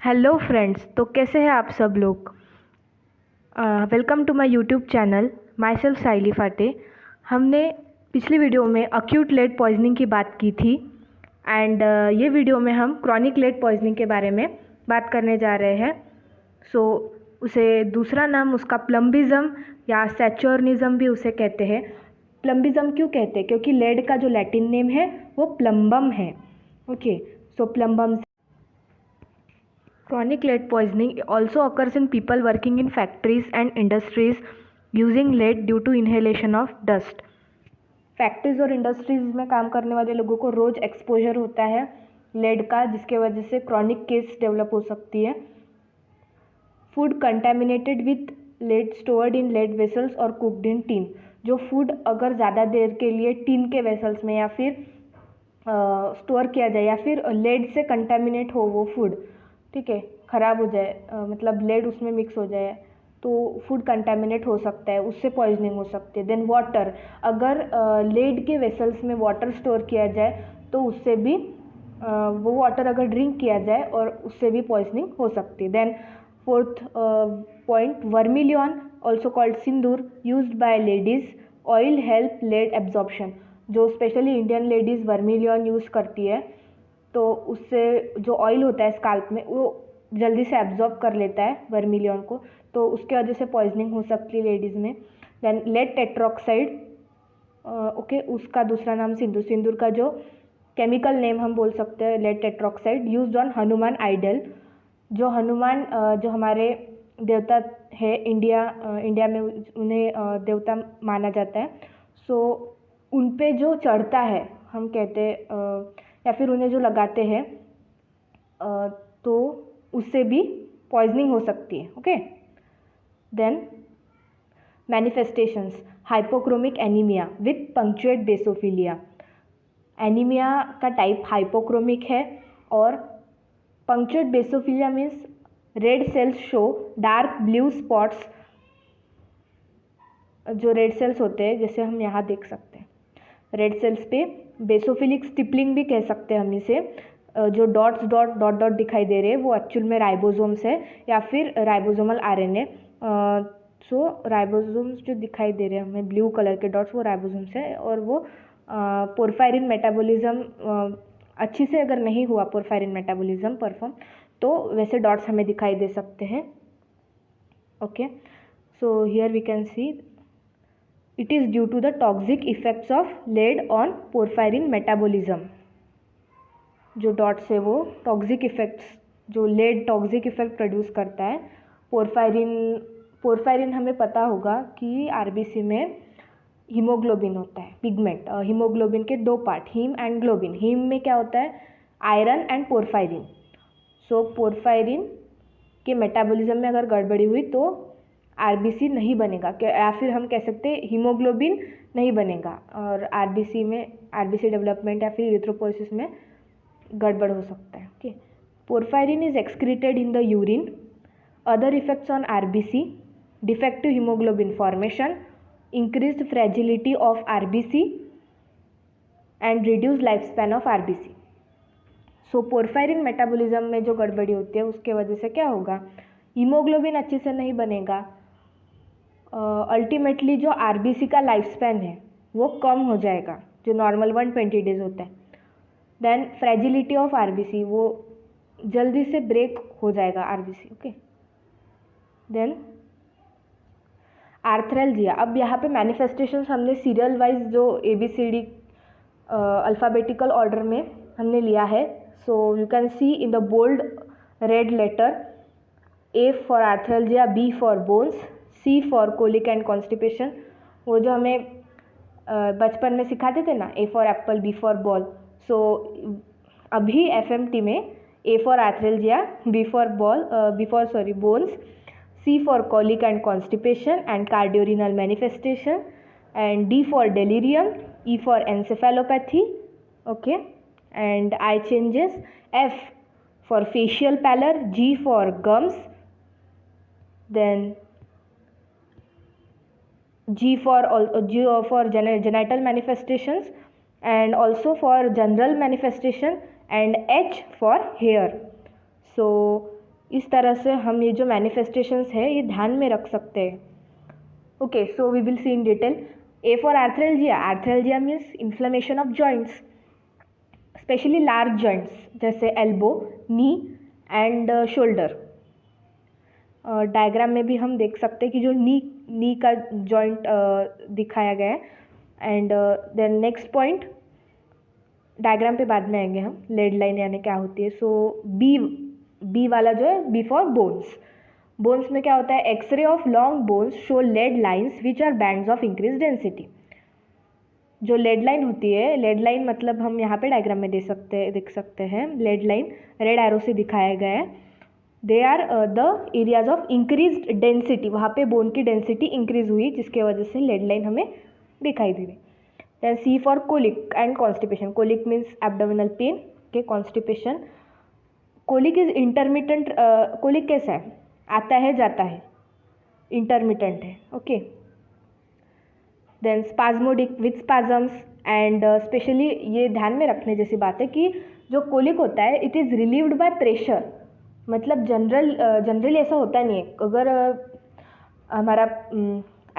Hello friends, तो कैसे हैं आप सब लोग। Welcome to my YouTube channel. Myself Saili Phate. हमने पिछली वीडियो में अक्यूट लेड पॉइजनिंग की बात की थी एंड ये वीडियो में हम क्रॉनिक लेड पॉइजनिंग के बारे में बात करने जा रहे हैं। सो उसे दूसरा नाम उसका प्लम्बिज़म या सैचुरनिज़म भी उसे कहते हैं। प्लम्बिज़म क्यों कहते हैं? क्योंकि लेड का जो लैटिन नेम है वो प्लम्बम है। Okay, so plumbum. Chronic lead poisoning also occurs in people working in factories and industries using lead due to inhalation of dust. Factories और इंडस्ट्रीज में काम करने वाले लोगों को रोज एक्सपोजर होता है लेड का, जिसके वजह से क्रॉनिक केस डेवलप हो सकती है। Food contaminated with lead stored in lead vessels और कुकड इन टीन। जो फूड अगर ज़्यादा देर के लिए टीन के वेसल्स में या फिर स्टोर किया जाए या फिर लेड से कंटेमिनेट हो वो फूड, ठीक है, ख़राब हो जाए, मतलब लेड उसमें मिक्स हो जाए तो फूड कंटेमिनेट हो सकता है, उससे पॉइजनिंग हो सकती है। देन वाटर, अगर लेड के वेसल्स में वाटर स्टोर किया जाए तो उससे भी वो वाटर अगर ड्रिंक किया जाए और उससे भी पॉइजनिंग हो सकती है। Then fourth point, vermilion also called sindoor used by ladies oil help lead absorption. जो specially Indian ladies vermilion use करती है तो उससे जो ऑयल होता है स्काल्प में वो जल्दी से एब्जॉर्ब कर लेता है वर्मिलियन को, तो उसके वजह से पॉइजनिंग हो सकती है लेडीज़ में। देन लेड टेट्रोक्साइड, ओके, उसका दूसरा नाम सिंदूर। सिंदूर का जो केमिकल नेम हम बोल सकते हैं lead tetroxide, used on Hanuman idol. जो हनुमान जो हमारे देवता है इंडिया में उन्हें देवता माना जाता है। सो उन पे जो चढ़ता है हम कहते या फिर उन्हें जो लगाते हैं तो उससे भी पॉइजनिंग हो सकती है। Okay, then manifestations, hypochromic anaemia with punctuate basophilia. Anaemia का टाइप हाइपोक्रोमिक है और punctuate basophilia means red cells show dark blue spots. जो रेड सेल्स होते हैं जैसे हम यहाँ देख सकते हैं रेड सेल्स पे बेसोफिलिक स्टिपलिंग भी कह सकते हैं हम इसे। जो डॉट डॉट दिखाई दे रहे हैं वो एक्चुअल में राइबोसोम्स है या फिर राइबोसोमल आरएनए। सो राइबोसोम्स जो दिखाई दे रहे हैं हमें ब्लू कलर के डॉट्स वो राइबोसोम्स है और वो पोरफायरिन मेटाबॉलिज्म अच्छी से अगर नहीं हुआ पोरफायरिन मेटाबॉलिज्म परफॉर्म तो वैसे डॉट्स हमें दिखाई दे सकते हैं। Okay, so here we can see it is due to the toxic effects of lead on porphyrin metabolism। जो डॉट्स है वो टॉक्सिक इफेक्ट्स, जो लेड टॉक्सिक इफेक्ट प्रोड्यूस करता है। पोरफायरिन हमें पता होगा कि आरबीसी में हीमोग्लोबिन होता है, पिगमेंट। हीमोग्लोबिन के दो part, haem and globin. Haem में क्या होता है? Iron and porphyrin. सो पोरफायरिन के मेटाबॉलिज्म में अगर गड़बड़ी हुई तो आरबीसी नहीं बनेगा, या फिर हम कह सकते हैं हीमोग्लोबिन नहीं बनेगा और आरबीसी डेवलपमेंट या फिर इरिथ्रोपोइसिस में गड़बड़ हो सकता है। Okay, porphyrin is excreted in the urine. Other effects on RBC, defective haemoglobin formation, increased fragility of RBC and reduce life span of RBC. So porphyrin metabolism में जो गड़बड़ी होती है उसके वजह से क्या होगा? हीमोग्लोबिन अच्छे से नहीं बनेगा, अल्टीमेटली जो आरबीसी का लाइफ स्पैन है वो कम हो जाएगा, जो नॉर्मल 120 डेज होता है। देन फ्रेजिलिटी ऑफ आरबीसी, वो जल्दी से ब्रेक हो जाएगा आरबीसी। Okay, then आर्थ्रेल्जिया। अब यहाँ पे मैनिफेस्टेशंस हमने सीरियल वाइज जो ABCD अल्फ़ाबेटिकल ऑर्डर में हमने लिया है। So you can see in the bold red letter, A for arthralgia, B for bones, C for colic and constipation. वो जो हमें बचपन में सिखाते थे ना, A for apple, B for ball. So अभी FMT में A for arthralgia, B for bones, C for colic and constipation and cardiorenal manifestation, and D for delirium, E for encephalopathy, okay, and eye changes, F for facial pallor, G for gums, then G for genital manifestations and also for general manifestation, and H for hair. So इस तरह से हम ये जो manifestations है ये ध्यान में रख सकते हैं. Okay, so we will see in detail. A for arthralgia. Arthralgia means inflammation of joints, especially large joints जैसे elbow, knee and shoulder. Diagram में भी हम देख सकते हैं कि जो नी का जॉइंट दिखाया गया है. And then next point, diagram पे बाद में आएंगे हम. लेड लाइन यानी क्या होती है. सो बी वाला जो है, बी फॉर बोन्स. बोन्स में क्या होता है, X ray of long bones show lead lines which are bands of increase density. जो लेड लाइन होती है, लेड लाइन मतलब हम यहाँ पे डायग्राम में देख सकते हैं. लेड लाइन रेड एरो से दिखाया गया है. They are the areas of increase density. वहाँ पे बोन की डेंसिटी इंक्रीज हुई जिसके वजह से लेड लाइन हमें दिखाई दे रही. Then C for colic and constipation. Colic means abdominal pain. के constipation, colic is intermittent. Colic कैसा है, आता है जाता है, इंटरमिटेंट है. Okay. Then spasmodic with spasms and specially ये ध्यान में रखने जैसी बात है कि जो कोलिक होता है it is relieved by pressure. मतलब जनरली ऐसा होता नहीं है. अगर हमारा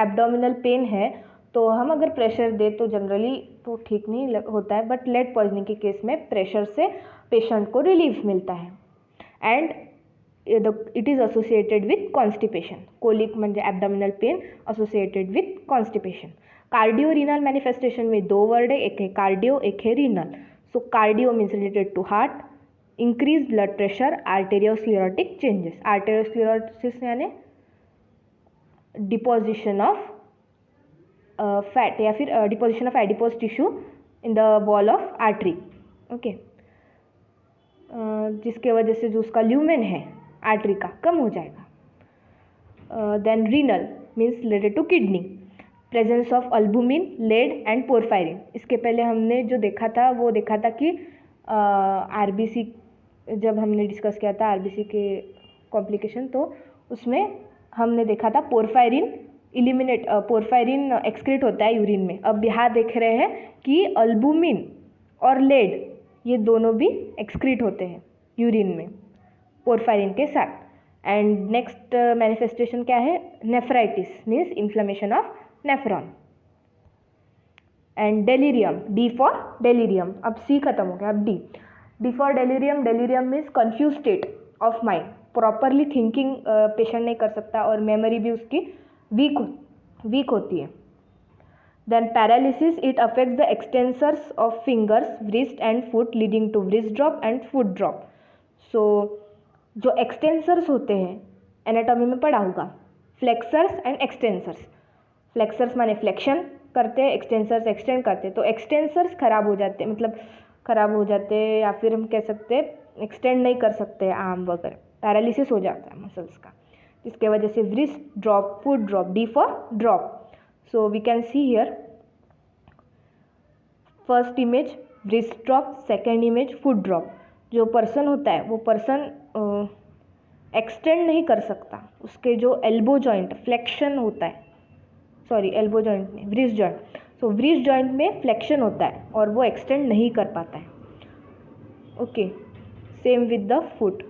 एब्डोमिनल पेन है तो हम अगर प्रेशर दे तो जनरली तो ठीक नहीं होता है. बट लेड पॉइजनिंग के केस में प्रेशर से पेशेंट को रिलीफ मिलता है. And it is associated with constipation. Colic म्हणजे abdominal pain associated with constipation. Cardio renal manifestation में दो वर्ड है, एक है कार्डियो, एक है renal. So cardio means related to heart, increase blood pressure, arteriosclerotic changes. Arteriosclerosis यानी डिपोजिशन ऑफ फैट या फिर deposition of adipose tissue in the wall of artery. Okay. जिसके वजह से जो उसका ल्यूमेन है आर्टरी का कम हो जाएगा. Then renal means related to kidney. Presence of albumin, lead and porphyrin. इसके पहले हमने जो देखा था वो देखा था कि आरबीसी, जब हमने डिस्कस किया था आरबीसी के कॉम्प्लिकेशन, तो उसमें हमने देखा था पोरफायरिन पोरफायरिन एक्सक्रीट होता है यूरिन में. अब यहाँ देख रहे हैं कि अल्बुमिन और लेड ये दोनों भी एक्सक्रीट होते हैं यूरिन में पोरफायरिन के साथ. एंड नेक्स्ट मैनिफेस्टेशन क्या है, nephritis means inflammation of nephron. And delirium, D for delirium. अब सी खत्म हो गया, अब D. D for delirium. Delirium means confuse state of mind. Properly thinking patient नहीं कर सकता और मेमोरी भी उसकी वीक होती है. Then paralysis, it affects the extensors of fingers, wrist and foot leading to wrist drop and foot drop. So जो extensors होते हैं एनाटॉमी में पढ़ा होगा, फ्लेक्सर्स एंड एक्सटेंसर्स. फ्लेक्सर्स माने फ्लेक्शन करते हैं, एक्सटेंसर्स एक्सटेंड करते हैं. तो एक्सटेंसर्स खराब हो जाते हैं, मतलब खराब हो जाते हैं या फिर हम कह सकते हैं एक्सटेंड नहीं कर सकते आर्म वगैरह. पैरालिसिस हो जाता है मसल्स का, जिसके वजह से wrist drop, foot drop. D for drop. So we can see here first image wrist drop, second image foot drop. जो पर्सन होता है वो पर्सन एक्सटेंड नहीं कर सकता. उसके जो एल्बो जॉइंट फ्लेक्शन होता है, सॉरी एल्बो जॉइंट में wrist जॉइंट. सो wrist जॉइंट में फ्लेक्शन होता है और वो एक्सटेंड नहीं कर पाता है. Okay. Same with the foot.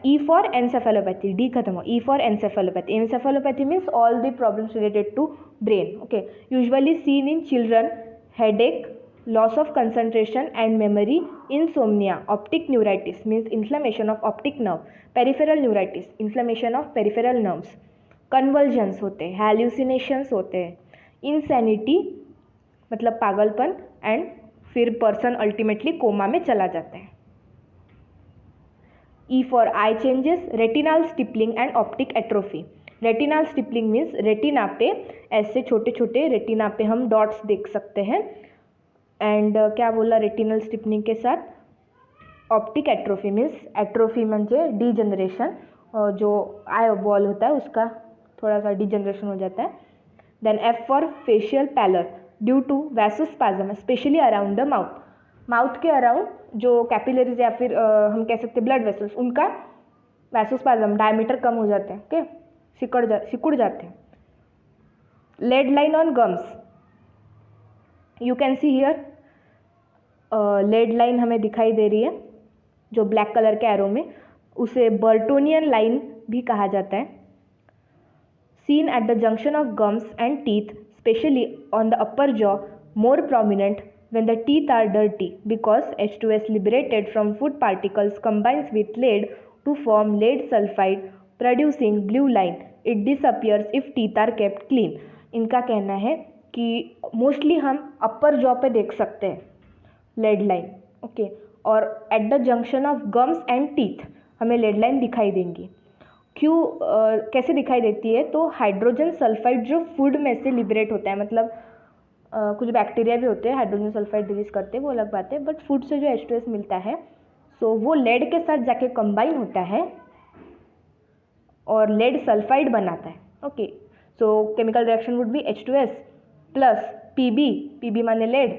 E for encephalopathy. D खत्म हो. E for encephalopathy. Encephalopathy means all the problems related to brain. Okay. Usually seen in children, headache, loss of concentration and memory, insomnia. Optic neuritis means inflammation of optic nerve. Peripheral neuritis, inflammation of peripheral nerves. Convulsions होते हैं, hallucinations होते हैं, insanity मतलब पागलपन, and फिर person ultimately coma में चला जाता है. E for eye changes, retinal stippling and optic atrophy. Retinal stippling means retina पे ऐसे छोटे छोटे रेटिना पे हम डॉट्स देख सकते हैं. एंड क्या बोला रेटिनल स्टिपनिंग के साथ, ऑप्टिक एट्रोफी मीन्स एट्रोफी म्हणजे डीजनरेशन, जो आई बॉल होता है उसका थोड़ा सा डीजनरेशन हो जाता है. Then F for facial pallor due to vasospasm specially around the mouth. Mouth के अराउंड जो कैपिलरीज या फिर हम कह सकते हैं ब्लड वेसल्स, उनका वैसोस्पाज्म डायमीटर कम हो जाते हैं. ओके. सिकुड़ जाते हैं. Lead line on gums. You can see here lead line हमें दिखाई दे रही है. जो ब्लैक कलर के एरो में, उसे बर्टोनियन लाइन भी कहा जाता है. Seen at the junction of gums and teeth, especially on the upper jaw, more prominent when the teeth are dirty, because H2S liberated from food particles combines with lead to form lead sulfide, producing blue line. It disappears if teeth are kept clean. इनका कहना है कि mostly हम अपर jaw पे देख सकते हैं lead line. Okay, और at the junction of gums and teeth हमें लेड लाइन दिखाई देंगी. क्यों कैसे दिखाई देती है? तो हाइड्रोजन सल्फाइड जो फूड में से लिबरेट होता है, मतलब कुछ बैक्टीरिया भी होते हैं हाइड्रोजन सल्फाइड रिलीज करते हैं, वो अलग बात है, बट फूड से जो H2S मिलता है सो वो लेड के साथ जाके कंबाइन होता है और लेड सल्फाइड बनाता है. Okay, so chemical reaction would be H2S plus Pb माने लेड,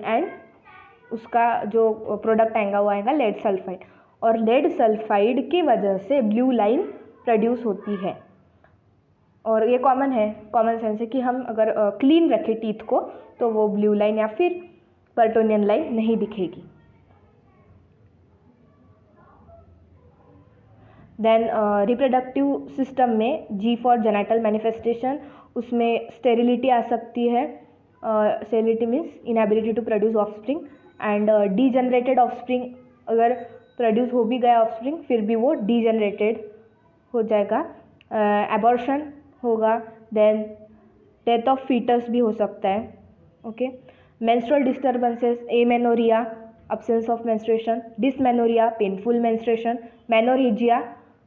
एंड उसका जो प्रोडक्ट आएगा वो आएगा लेड सल्फाइड. और लेड सल्फाइड की वजह से ब्लू लाइन प्रोड्यूस होती है. और ये कॉमन है, कॉमन सेंस है कि हम अगर क्लीन रखें टीथ को तो वो ब्लू लाइन या फिर बर्टोनियन लाइन नहीं दिखेगी. देन रिप्रोडक्टिव सिस्टम में G फॉर जेनाइटल मैनिफेस्टेशन, उसमें स्टेरिलिटी आ सकती है. Sterility means inability to produce offspring, and degenerated offspring, अगर प्रोड्यूस हो भी गया ऑफस्प्रिंग फिर भी वो डीजनरेटेड हो जाएगा. एबॉर्शन होगा. देन डेथ ऑफ फीटस भी हो सकता है. Okay, menstrual disturbances, amenorrhea, absence of menstruation, dysmenorrhea, painful menstruation, menorrhagia,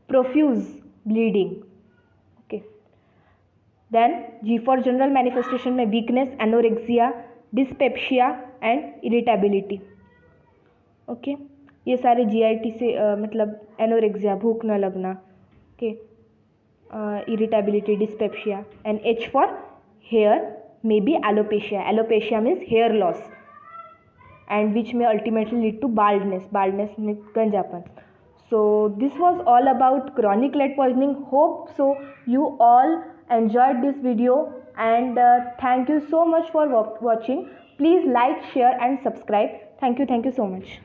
profuse bleeding. Okay, then G for general manifestation में weakness, anorexia, dyspepsia and irritability. Okay, ये सारे GIT से मतलब एनोरेक्सिया, भूख न लगना. Okay, irritability, dyspepsia. And H for hair may be alopecia. Alopecia means hair loss, and which में ultimately lead to baldness. Baldness में गंजापन. So this was all about chronic lead poisoning. Hope so you all enjoyed this video, and thank you so much for watching. Please like, share and subscribe. Thank you so much.